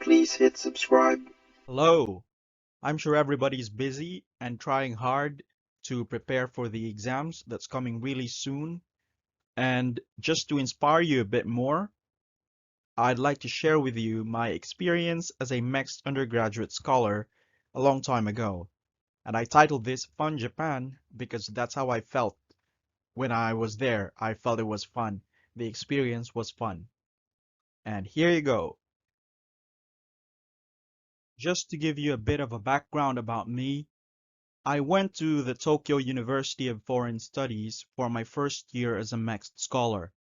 please hit subscribe. Hello. I'm sure everybody's busy and trying hard to prepare for the exams that's coming really soon. And just to inspire you a bit more, I'd like to share with you my experience as a MEXT undergraduate scholar a long time ago. And I titled this Fun Japan because that's how I felt when I was there. I felt it was fun. The experience was fun. And here you go. Just to give you a bit of a background about me, I went to the Tokyo University of Foreign Studies for my first year as a MEXT scholar.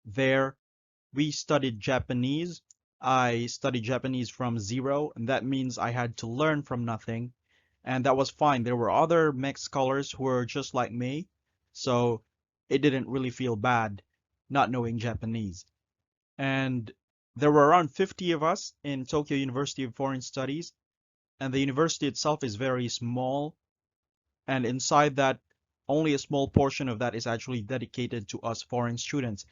There, we studied Japanese. I studied Japanese from zero, and that means I had to learn from nothing, and that was fine. There were other MEXT scholars who were just like me, so it didn't really feel bad not knowing Japanese. And there were around 50 of us in Tokyo University of Foreign Studies, and the university itself is very small, and inside that, only a small portion of that is actually dedicated to us foreign students.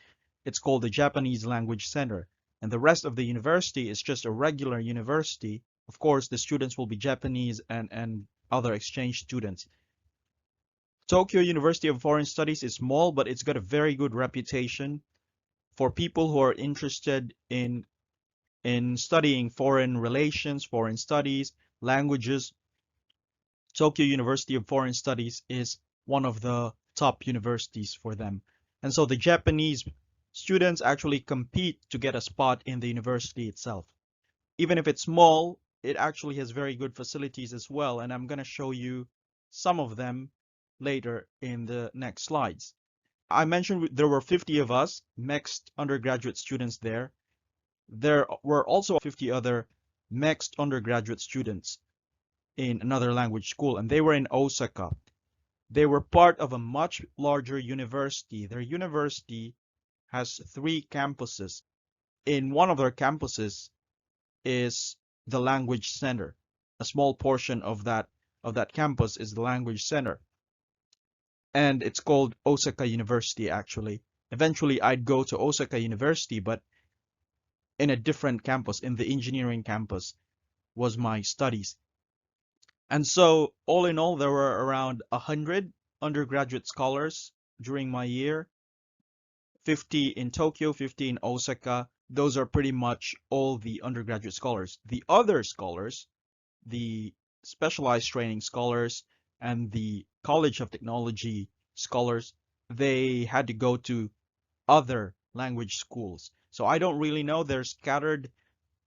It's called the Japanese Language Center, and the rest of the university is just a regular university. Of course, the students will be Japanese and other exchange students. Tokyo University of Foreign Studies is small, but it's got a very good reputation for people who are interested in studying foreign relations, foreign studies, languages. Tokyo University of Foreign Studies is one of the top universities for them. And so the Japanese students actually compete to get a spot in the university itself. Even if it's small, it actually has very good facilities as well, and I'm going to show you some of them later in the next slides. I mentioned there were 50 of us, MEXT undergraduate students there. There were also 50 other MEXT undergraduate students in another language school, and they were in Osaka. They were part of a much larger university. Their university has 3 campuses. In one of their campuses is the language center. A small portion of that campus is the language center. And it's called Osaka University actually. Eventually I'd go to Osaka University, but in a different campus, in the engineering campus was my studies. And so, all in all, there were around 100 undergraduate scholars during my year, 50 in Tokyo, 50 in Osaka. Those are pretty much all the undergraduate scholars. The other scholars, the specialized training scholars, and the College of Technology scholars, they had to go to other language schools. So I don't really know. They're scattered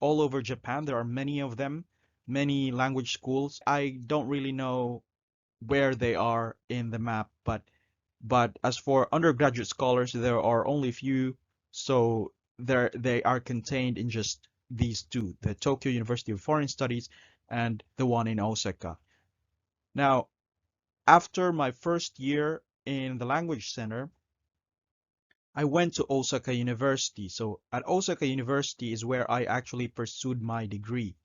all over Japan. There are many of them, many language schools. I don't really know where they are in the map, but as for undergraduate scholars, there are only few, so they are contained in just these two, the Tokyo University of Foreign Studies and the one in Osaka. Now, after my first year in the language center, I went to Osaka University. So at Osaka University is where I actually pursued my degree.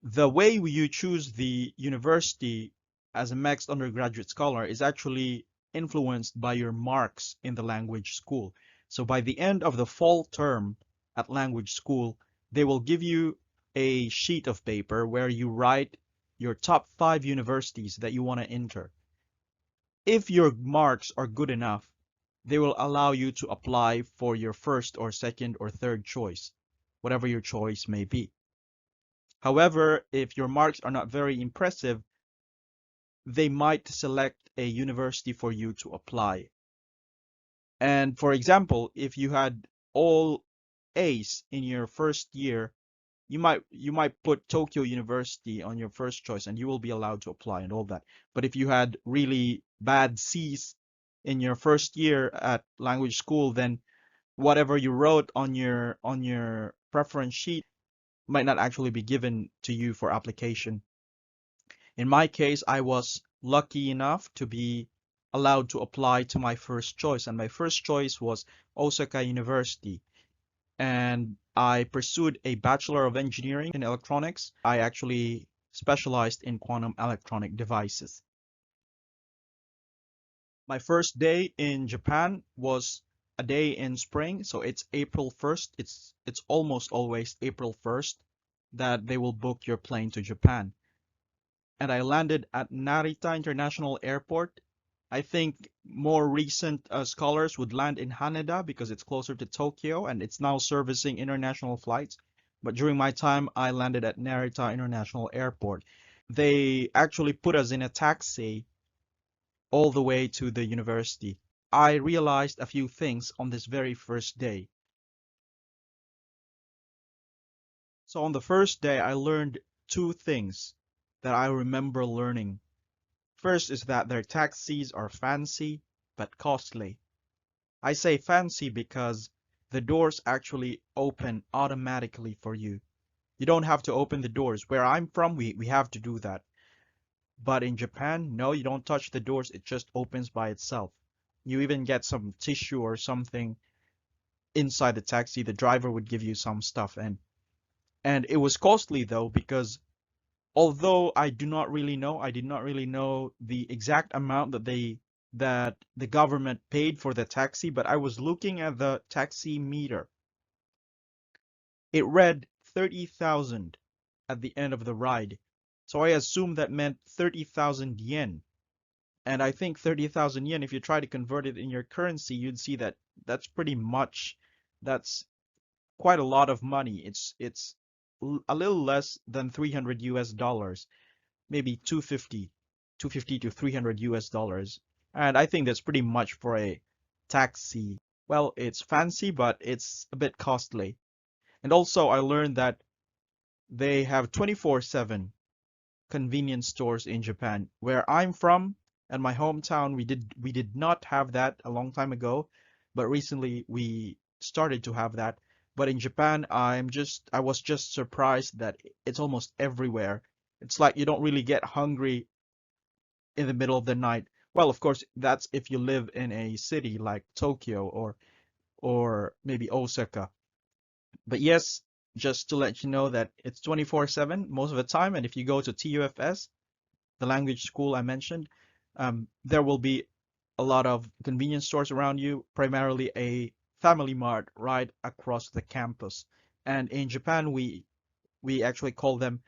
The way you choose the university as a MEXT undergraduate scholar is actually influenced by your marks in the language school. So by the end of the fall term at language school, they will give you a sheet of paper where you write your top 5 universities that you want to enter. If your marks are good enough, they will allow you to apply for your first or second or third choice, whatever your choice may be. However, if your marks are not very impressive, they might select a university for you to apply. And for example, if you had all A's in your first year, you might put Tokyo University on your first choice and you will be allowed to apply and all that. But if you had really bad C's in your first year at language school, then whatever you wrote on your preference sheet might not actually be given to you for application. In my case, I was lucky enough to be allowed to apply to my first choice, and my first choice was Osaka University. And I pursued a Bachelor of Engineering in Electronics. I actually specialized in quantum electronic devices. My first day in Japan was a day in spring, so it's April 1st. It's almost always April 1st that they will book your plane to Japan. And I landed at Narita International Airport. I think more recent scholars would land in Haneda because it's closer to Tokyo and it's now servicing international flights. But during my time, I landed at Narita International Airport. They actually put us in a taxi all the way to the university. I realized a few things on this very first day. So on the first day, I learned two things that I remember learning. First is that their taxis are fancy but costly. I say fancy because the doors actually open automatically for you. You don't have to open the doors. Where I'm from, we have to do that. But in Japan, no, you don't touch the doors. It just opens by itself. You even get some tissue or something inside the taxi. The driver would give you some stuff. And it was costly though, because although I did not really know the exact amount that the government paid for the taxi, but I was looking at the taxi meter. It read 30,000 at the end of the ride. So I assumed that meant 30,000 yen. And I think 30,000 yen, if you try to convert it in your currency, you'd see that that's pretty much, that's quite a lot of money. It's a little less than 300 US dollars, maybe 250 to 300 US dollars. And I think that's pretty much for a taxi. Well, it's fancy, but it's a bit costly. And also I learned that they have 24/7 convenience stores in Japan. Where I'm from and my hometown, we did not have that a long time ago, but recently we started to have that. But in Japan, I was just surprised that it's almost everywhere. It's like you don't really get hungry in the middle of the night. Well, of course, that's if you live in a city like Tokyo or maybe Osaka. But yes, just to let you know that it's 24/7 most of the time, and if you go to TUFS, the language school I mentioned, there will be a lot of convenience stores around you, primarily a family mart right across the campus. And in Japan, we actually call them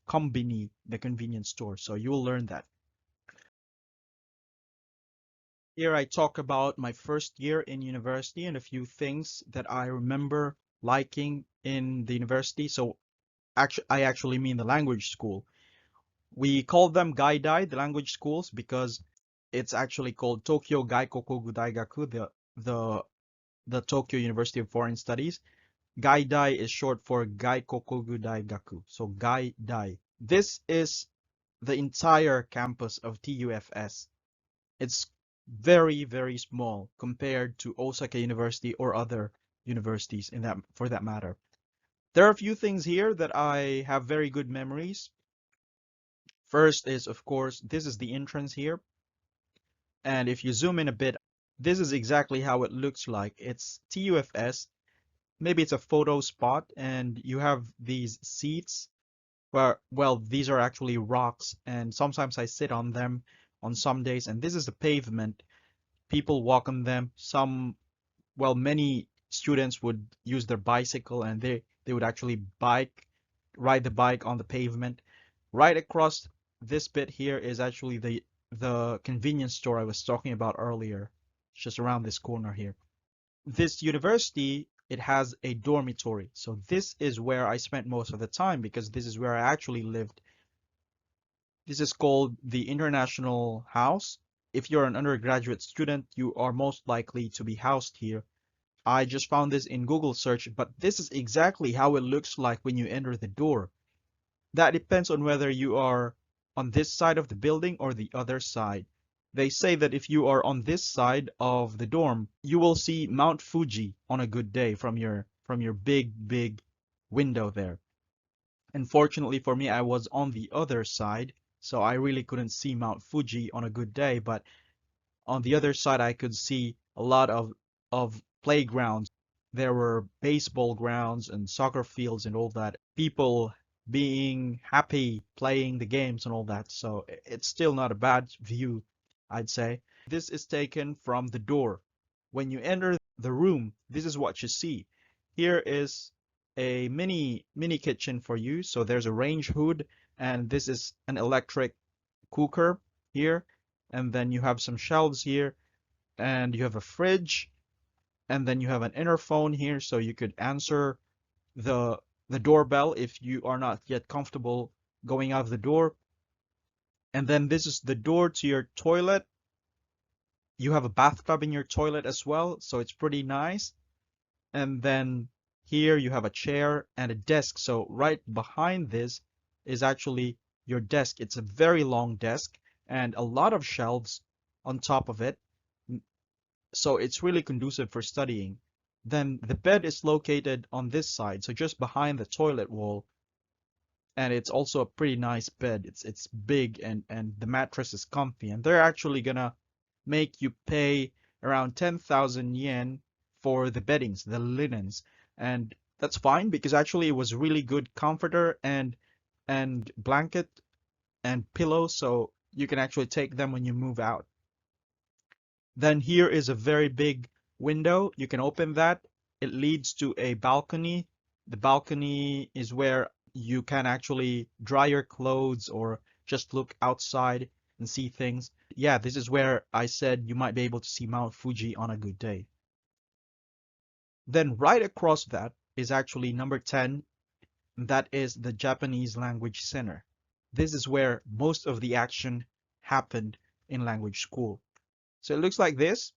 kombini, the convenience store. So you will learn that. Here I talk about my first year in university and a few things that I remember liking in the university. So I actually mean the language school. We call them Gaidai, the language schools, because it's actually called Tokyo Gaikokogu Daigaku, the Tokyo University of Foreign Studies. Gaidai is short for Gaikokogu Daigaku, so Gaidai. This is the entire campus of TUFS. It's very, very small compared to Osaka University or other universities in that for that matter. There are a few things here that I have very good memories. First is, of course, this is the entrance here. And if you zoom in a bit, this is exactly how it looks like. It's TUFS. Maybe it's a photo spot, and you have these seats where, well, these are actually rocks, and sometimes I sit on them on some days. And this is the pavement. People walk on them. Many students would use their bicycle, and they would actually ride the bike on the pavement. Right across this bit here is actually the convenience store I was talking about earlier. It's just around this corner here. This university, it has a dormitory. So this is where I spent most of the time because this is where I actually lived. This is called the International House. If you're an undergraduate student, you are most likely to be housed here. I just found this in Google search, but this is exactly how it looks like when you enter the door. That depends on whether you are on this side of the building or the other side. They say that if you are on this side of the dorm, you will see Mount Fuji on a good day from your big window there. Unfortunately for me, I was on the other side, so I really couldn't see Mount Fuji on a good day, but on the other side I could see a lot of playgrounds. There were baseball grounds and soccer fields and all that. People being happy playing the games and all that. So it's still not a bad view, I'd say. This is taken from the door. When you enter the room, this is what you see. Here is a mini kitchen for you. So there's a range hood, and this is an electric cooker here. And then you have some shelves here, and you have a fridge, and then you have an interphone here, so you could answer the the doorbell if you are not yet comfortable going out of the door. And then this is the door to your toilet. You have a bathtub in your toilet as well, so it's pretty nice. And then here you have a chair and a desk. So right behind this is actually your desk. It's a very long desk and a lot of shelves on top of it. So it's really conducive for studying. Then the bed is located on this side, so just behind the toilet wall. And it's also a pretty nice bed. It's big, and the mattress is comfy. And they're actually gonna make you pay around 10,000 yen for the beddings, the linens. And that's fine because actually it was really good comforter and blanket and pillow, so you can actually take them when you move out. Then here is a very big window. You can open that. It leads to a balcony. The balcony is where you can actually dry your clothes or just look outside and see things. Yeah, this is where I said you might be able to see Mount Fuji on a good day. Then right across that is actually number 10. That is the Japanese Language Center. This is where most of the action happened in language school. So it looks like this.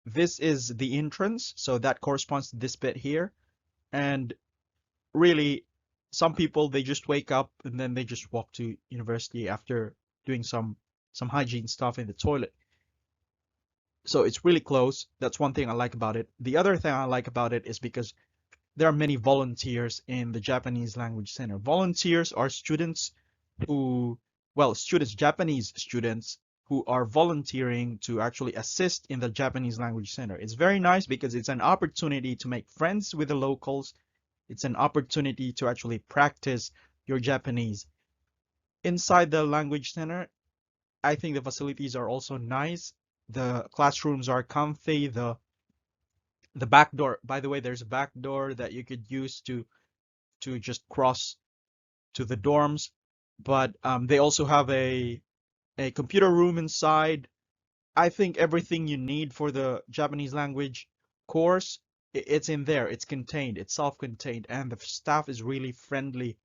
This is the entrance, so that corresponds to this bit here. And really, some people, they just wake up and then they just walk to university after doing some hygiene stuff in the toilet. So it's really close. That's one thing I like about it. The other thing I like about it is because there are many volunteers in the Japanese Language Center. Volunteers are students who, well, Japanese students who are volunteering to actually assist in the Japanese Language Center. It's very nice because it's an opportunity to make friends with the locals. It's an opportunity to actually practice your Japanese. Inside the Language Center, I think the facilities are also nice. The classrooms are comfy. The back door, by the way, there's a back door that you could use to just cross to the dorms. But they also have a computer room inside. I think everything you need for the Japanese language course, it's in there. It's contained. It's self-contained, and the staff is really friendly.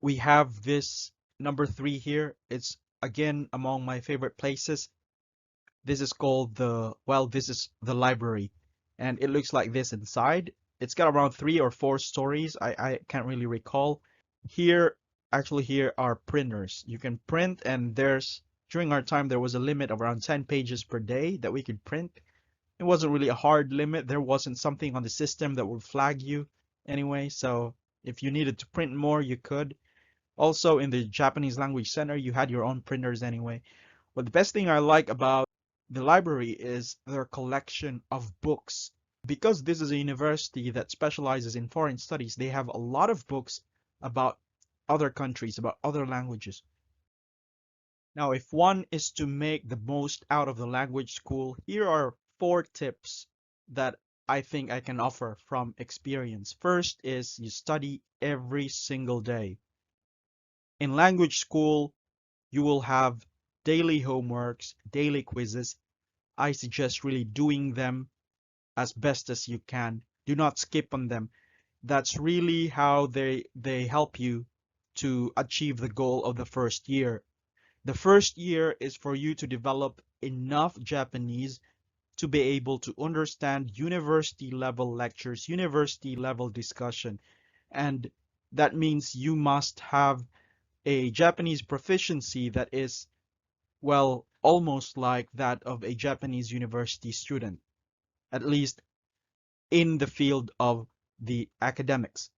We have this number 3 here. It's again among my favorite places. This is called this is the library, and it looks like this inside. It's got around 3 or 4 stories. I can't really recall. Here, actually, here are printers. You can print, and during our time, there was a limit of around 10 pages per day that we could print. It wasn't really a hard limit. There wasn't something on the system that would flag you anyway. So if you needed to print more, you could. Also, in the Japanese Language Center, you had your own printers anyway. But the best thing I like about the library is their collection of books. Because this is a university that specializes in foreign studies, they have a lot of books about other countries, about other languages. Now, if one is to make the most out of the language school, here are 4 tips that I think I can offer from experience. First is you study every single day. In language school, you will have daily homeworks, daily quizzes. I suggest really doing them as best as you can. Do not skip on them. That's really how they help you to achieve the goal of the first year. The first year is for you to develop enough Japanese to be able to understand university level lectures, university level discussion. And that means you must have a Japanese proficiency that is, well, almost like that of a Japanese university student, at least in the field of the academics.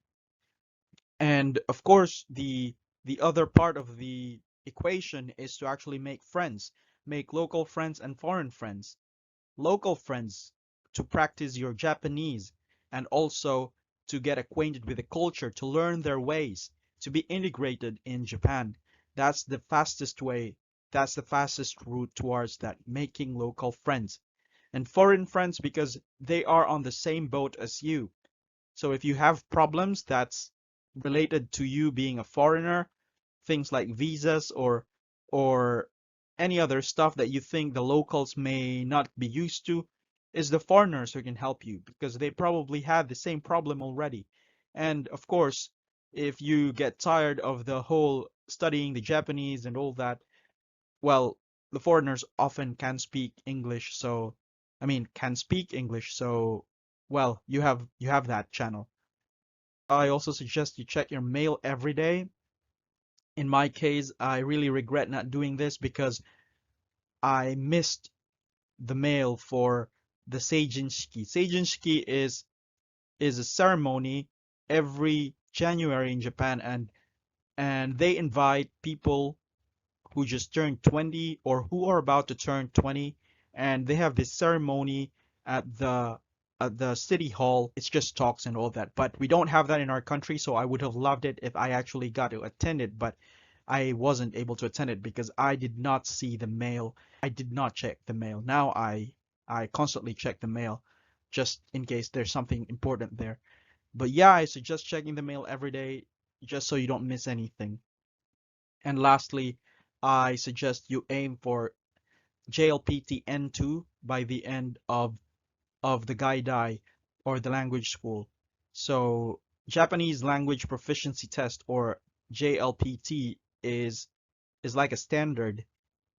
And of course, the other part of the equation is to actually make friends, make local friends and foreign friends. Local friends to practice your Japanese, and also to get acquainted with the culture, to learn their ways, to be integrated in Japan. That's the fastest way. That's the fastest route towards that, making local friends. And foreign friends because they are on the same boat as you. So if you have problems that's related to you being a foreigner, things like visas or any other stuff that you think the locals may not be used to, is the foreigners who can help you because they probably have the same problem already. And of course, if you get tired of the whole studying the Japanese and all that, well, the foreigners often can speak English, so I mean can speak English, so well, you have that channel. I also suggest you check your mail every day. In my case, I really regret not doing this because I missed the mail for the Seijinshiki. Seijinshiki is a ceremony every January in Japan, and they invite people who just turned 20 or who are about to turn 20, and they have this ceremony at the city hall. It's just talks and all that, but we don't have that in our country, so I would have loved it if I actually got to attend it, but I wasn't able to attend it because I did not see the mail. I did not check the mail. Now I constantly check the mail just in case there's something important there. But yeah, I suggest checking the mail every day just so you don't miss anything. And lastly, I suggest you aim for JLPT N2 by the end of the Gaidai or the language school. So Japanese language proficiency test or JLPT is like a standard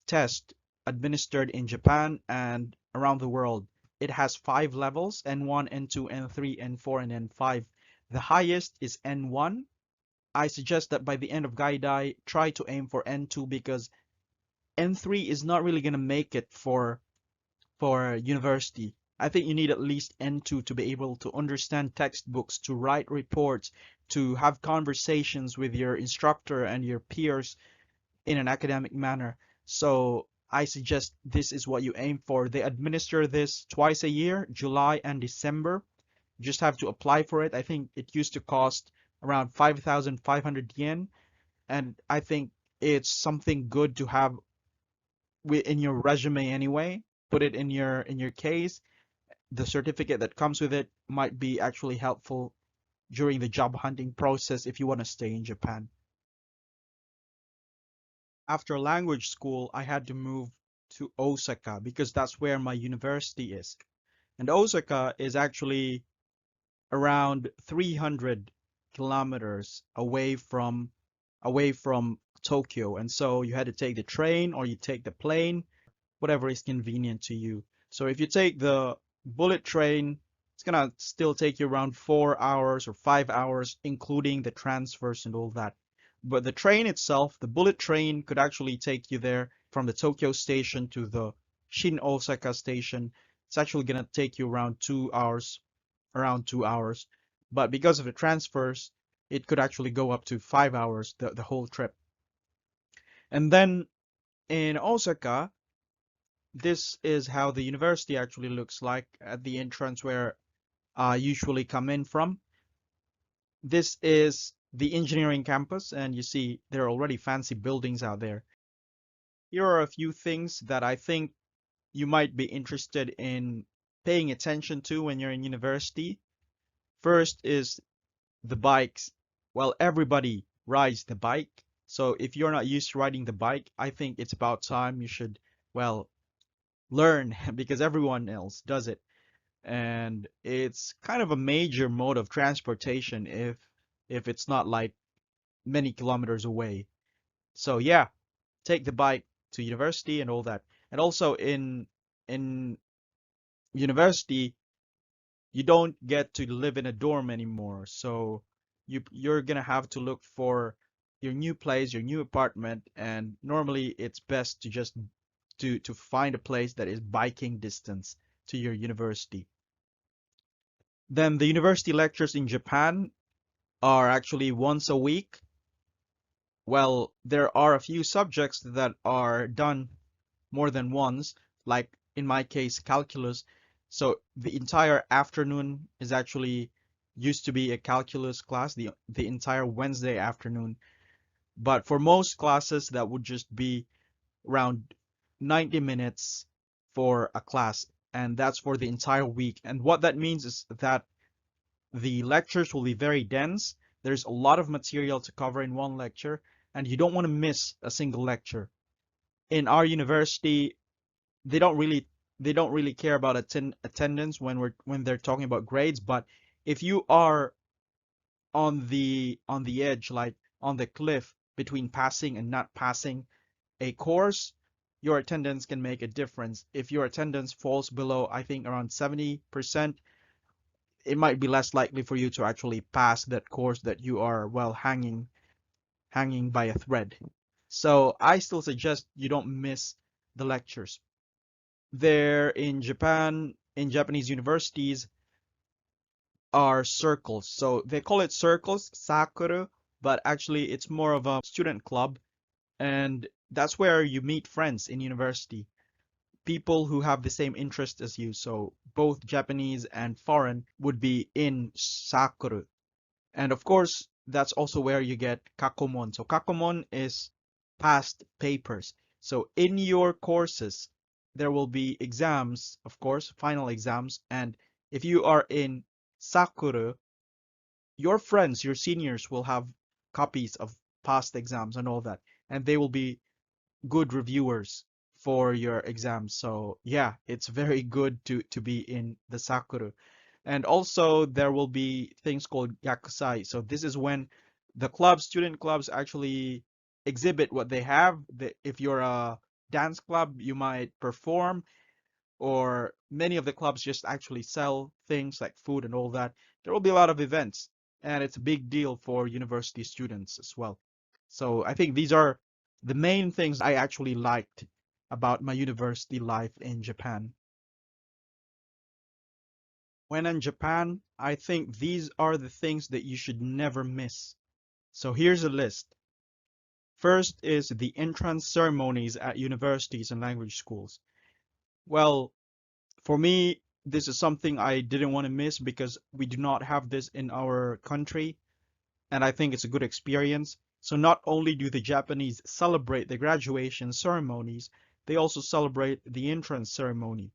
test administered in Japan and around the world. It has 5 levels: N1, N2, N3, N4, and N5. The highest is N1. I suggest that by the end of Gaidai, try to aim for N2 because N3 is not really going to make it for university. I think you need at least N2 to be able to understand textbooks, to write reports, to have conversations with your instructor and your peers in an academic manner. So I suggest this is what you aim for. They administer this twice a year, July and December. You just have to apply for it. I think it used to cost around 5,500 yen, and I think it's something good to have in your resume anyway. Put it in your case. The certificate that comes with it might be actually helpful during the job hunting process if you want to stay in Japan. After language school, I had to move to Osaka because that's where my university is. And Osaka is actually around 300 kilometers away from Tokyo. And so you had to take the train or you take the plane, whatever is convenient to you. So if you take the bullet train, it's gonna still take you around 4 hours or 5 hours, including the transfers and all that. But the train itself, the bullet train, could actually take you there from the Tokyo station to the Shin Osaka station. It's actually gonna take you around 2 hours. But because of the transfers, it could actually go up to 5 hours, the whole trip. And then in Osaka, this is how the university actually looks like at the entrance where I usually come in from. This is the engineering campus, and you see there are already fancy buildings out there. Here are a few things that I think you might be interested in paying attention to when you're in university. First is the bikes. Well, everybody rides the bike. So if you're not used to riding the bike, I think it's about time you should, well, learn because everyone else does it. And it's kind of a major mode of transportation if it's not like many kilometers away. So yeah, take the bike to university and all that. And also in university, you don't get to live in a dorm anymore. So you're gonna have to look for your new place, your new apartment, and normally it's best to just to find a place that is biking distance to your university. Then the university lectures in Japan are actually once a week. Well, there are a few subjects that are done more than once, like in my case, calculus. So the entire afternoon is actually used to be a calculus class, the entire Wednesday afternoon. But for most classes, that would just be around 90 minutes for a class, and that's for the entire week. And what that means is that the lectures will be very dense. There's a lot of material to cover in one lecture, and you don't want to miss a single lecture. In our university, they don't really they don't really care about attendance when they're talking about grades, but if you are on the edge, like on the cliff between passing and not passing a course, your attendance can make a difference. If your attendance falls below, I think around 70%, it might be less likely for you to actually pass that course that you are well hanging by a thread. So I still suggest you don't miss the lectures. There in Japan, in Japanese universities, are circles. So they call it circles, sakura, but actually it's more of a student club, and that's where you meet friends in university, people who have the same interest as you. So both Japanese and foreign would be in sakura. And of course, that's also where you get kakomon. So kakomon is past papers. So in your courses, there will be exams, of course, final exams. And if you are in sakura, your friends, your seniors will have copies of past exams and all that, and they will be good reviewers for your exams. So yeah, it's very good to be in the Sakura. And also there will be things called yakusai. So this is when the clubs, student clubs actually exhibit what they have. If you're a dance club, you might perform, or many of the clubs just actually sell things like food and all that. There will be a lot of events, and it's a big deal for university students as well. So I think these are the main things I actually liked about my university life in Japan. When in Japan, I think these are the things that you should never miss. So here's a list. First is the entrance ceremonies at universities and language schools. Well, for me, this is something I didn't want to miss because we do not have this in our country, and I think it's a good experience. So not only do the Japanese celebrate the graduation ceremonies, they also celebrate the entrance ceremony.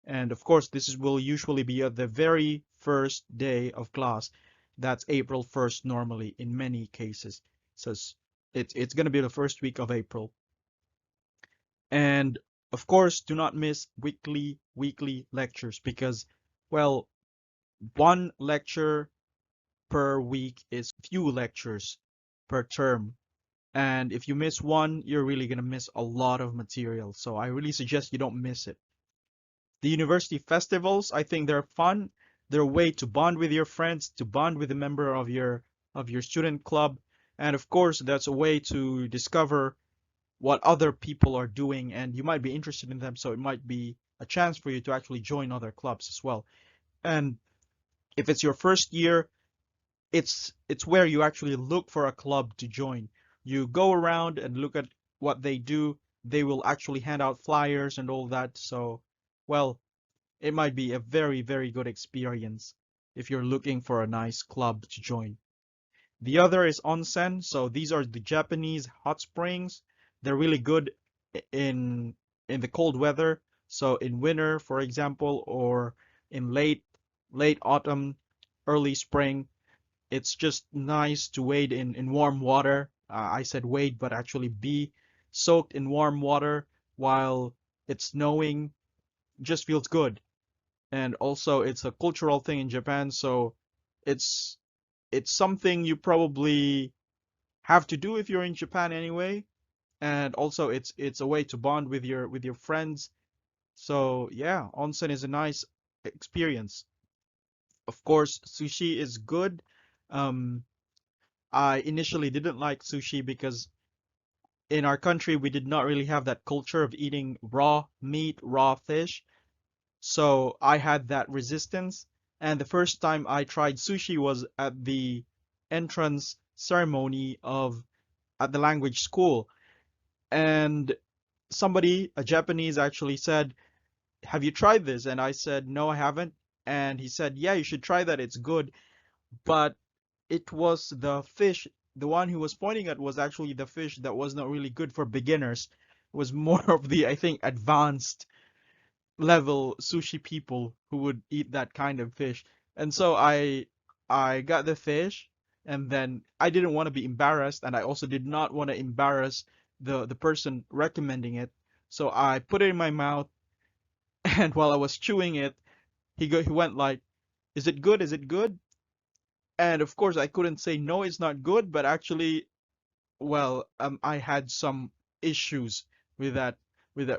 And of course, will usually be at the very first day of class. That's April 1st normally in many cases. So it's going to be the first week of April. And of course, do not miss weekly lectures because, well, one lecture per week is few lectures per term. And if you miss one, you're really going to miss a lot of material. So I really suggest you don't miss it. The university festivals, I think they're fun. They're a way to bond with your friends, to bond with a member of your student club. And of course, that's a way to discover what other people are doing, and you might be interested in them, so it might be a chance for you to actually join other clubs as well. And if it's your first year, it's where you actually look for a club to join. You go around and look at what they do. They will actually hand out flyers and all that. So, well, it might be a very good experience if you're looking for a nice club to join. The other is onsen. So these are the Japanese hot springs. They're really good in in the cold weather. So in winter, for example, or in late autumn, early spring, it's just nice to wade in warm water. I said wade, but actually be soaked in warm water while it's snowing. Just feels good. And also it's a cultural thing in Japan, so it's it's something you probably have to do if you're in Japan anyway. And also it's a way to bond with your friends. So yeah, onsen is a nice experience. Of course, sushi is good. Um, I initially didn't like sushi because in our country we did not really have that culture of eating raw meat, raw fish. So I had that resistance. And the first time I tried sushi was at the entrance ceremony of at the language school. And somebody, a Japanese, actually said, "Have you tried this?" And I said, "No, I haven't." And he said, "Yeah, you should try that. It's good." But it was the fish, the one he was pointing at was actually the fish that was not really good for beginners. was more of the, I think, advanced level sushi people who would eat that kind of fish. And so I got the fish, and then I didn't want to be embarrassed, and I also did not want to embarrass the person recommending it. So I put it in my mouth, and while I was chewing it, he went like, "Is it good? Is it good?" And of course I couldn't say no, it's not good, but actually, well, I had some issues with that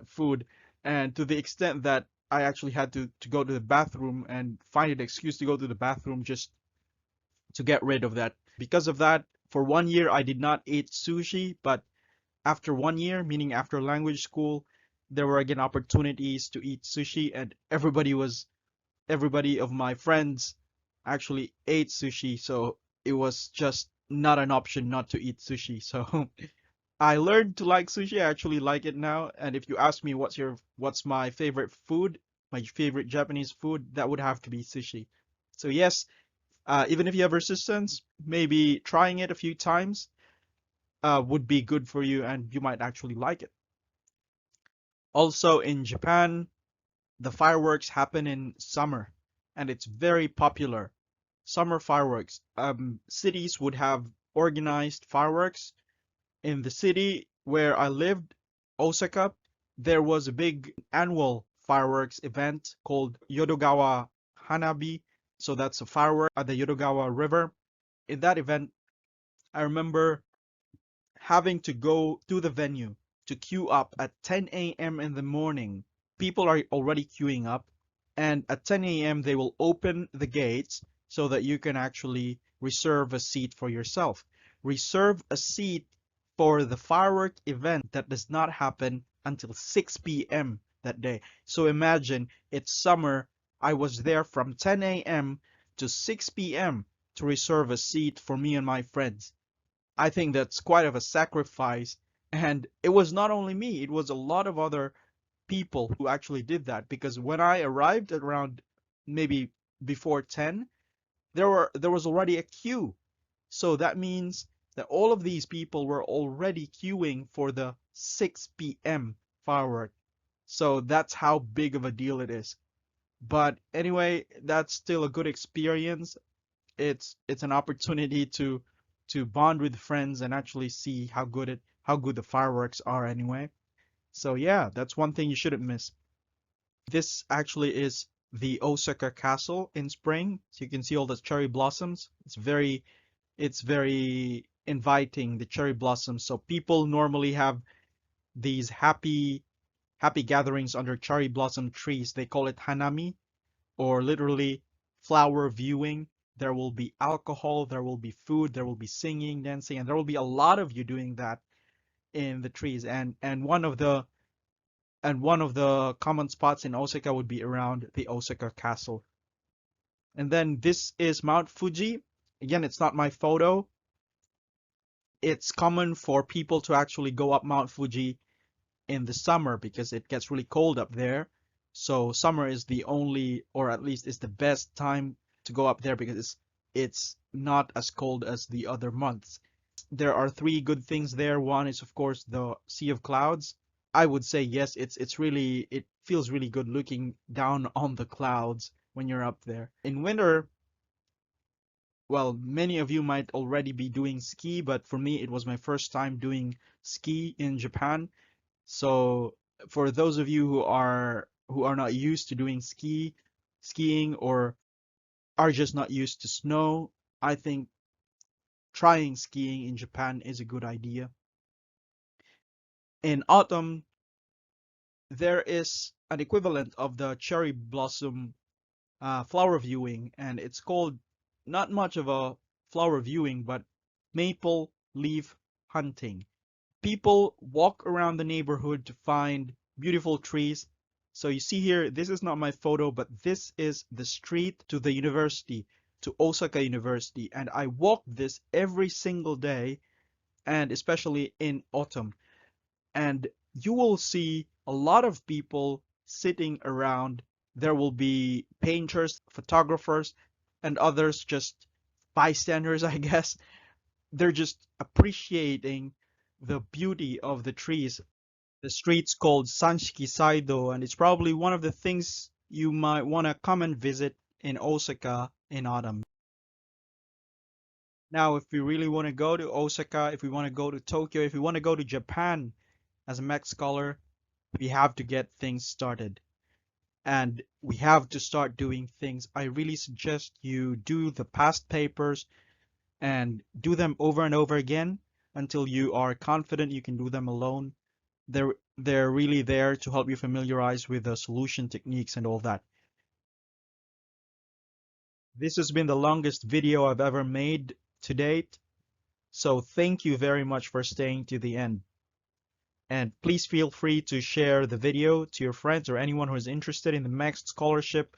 food, and to the extent that I actually had to go to the bathroom and find an excuse to go to the bathroom just to get rid of that. Because of that, for 1 year I did not eat sushi, but after 1 year, meaning after language school, there were again opportunities to eat sushi, and everybody of my friends actually ate sushi, so it was just not an option not to eat sushi. So I learned to like sushi. I actually like it now. And if you ask me what's my favorite food, my favorite Japanese food, that would have to be sushi. So yes, even if you have resistance, maybe trying it a few times would be good for you, and you might actually like it. Also in Japan, the fireworks happen in summer, and it's very popular. Summer fireworks. Cities would have organized fireworks. In the city where I lived, Osaka, there was a big annual fireworks event called Yodogawa Hanabi. So that's a firework at the Yodogawa River. In that event, I remember having to go to the venue to queue up at 10 a.m. in the morning. People are already queuing up, and at 10 a.m. they will open the gates so that you can actually reserve a seat for yourself. Reserve a seat for the firework event that does not happen until 6 p.m. that day. So imagine it's summer. I was there from 10 a.m. to 6 p.m. to reserve a seat for me and my friends. I think that's quite of a sacrifice. And it was not only me, it was a lot of other people who actually did that, because when I arrived at around maybe before 10, there was already a queue. So that means that all of these people were already queuing for the 6 p.m. firework. So that's how big of a deal it is. But anyway, that's still a good experience. It's an opportunity to bond with friends and actually see how good the fireworks are anyway. So yeah, that's one thing you shouldn't miss. This actually is the Osaka Castle in spring. So you can see all the cherry blossoms. It's very inviting, the cherry blossoms. So people normally have these happy gatherings under cherry blossom trees. They call it hanami, or literally flower viewing. There will be alcohol, there will be food, there will be singing, dancing, and there will be a lot of you doing that in the trees. And one of the common spots in Osaka would be around the Osaka Castle. And then this is Mount Fuji. Again, it's not my photo. It's common for people to actually go up Mount Fuji in the summer because it gets really cold up there. So summer is the only, or at least is the best time to go up there because it's not as cold as the other months. There are three good things there. One is of course the Sea of Clouds. I would say yes, it feels really good looking down on the clouds when you're up there. In winter, well, many of you might already be doing ski, but for me it was my first time doing ski in Japan. So for those of you who are not used to doing skiing or are just not used to snow, I think trying skiing in Japan is a good idea. In autumn, there is an equivalent of the cherry blossom flower viewing, and it's called not much of a flower viewing, but maple leaf hunting. People walk around the neighborhood to find beautiful trees. So you see here, this is not my photo, but this is the street to the university, to Osaka University. And I walk this every single day, and especially in autumn. And you will see a lot of people sitting around. There will be painters, photographers, and others just bystanders, I guess. They're just appreciating the beauty of the trees. The street's called Sanshiki Saido, and it's probably one of the things you might want to come and visit in Osaka in autumn. Now, if we really want to go to Osaka, if we want to go to Tokyo, if we want to go to Japan as a MEXT scholar, we have to get things started. And we have to start doing things. I really suggest you do the past papers and do them over and over again until you are confident you can do them alone. They're really there to help you familiarize with the solution techniques and all that. This has been the longest video I've ever made to date, so thank you very much for staying to the end. And please feel free to share the video to your friends or anyone who is interested in the MEXT scholarship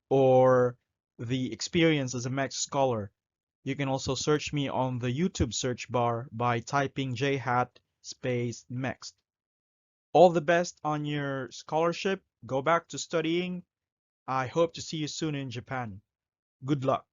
or the experience as a MEXT scholar. You can also search me on the YouTube search bar by typing jhat space MEXT. All the best on your scholarship. Go back to studying. I hope to see you soon in Japan. Good luck.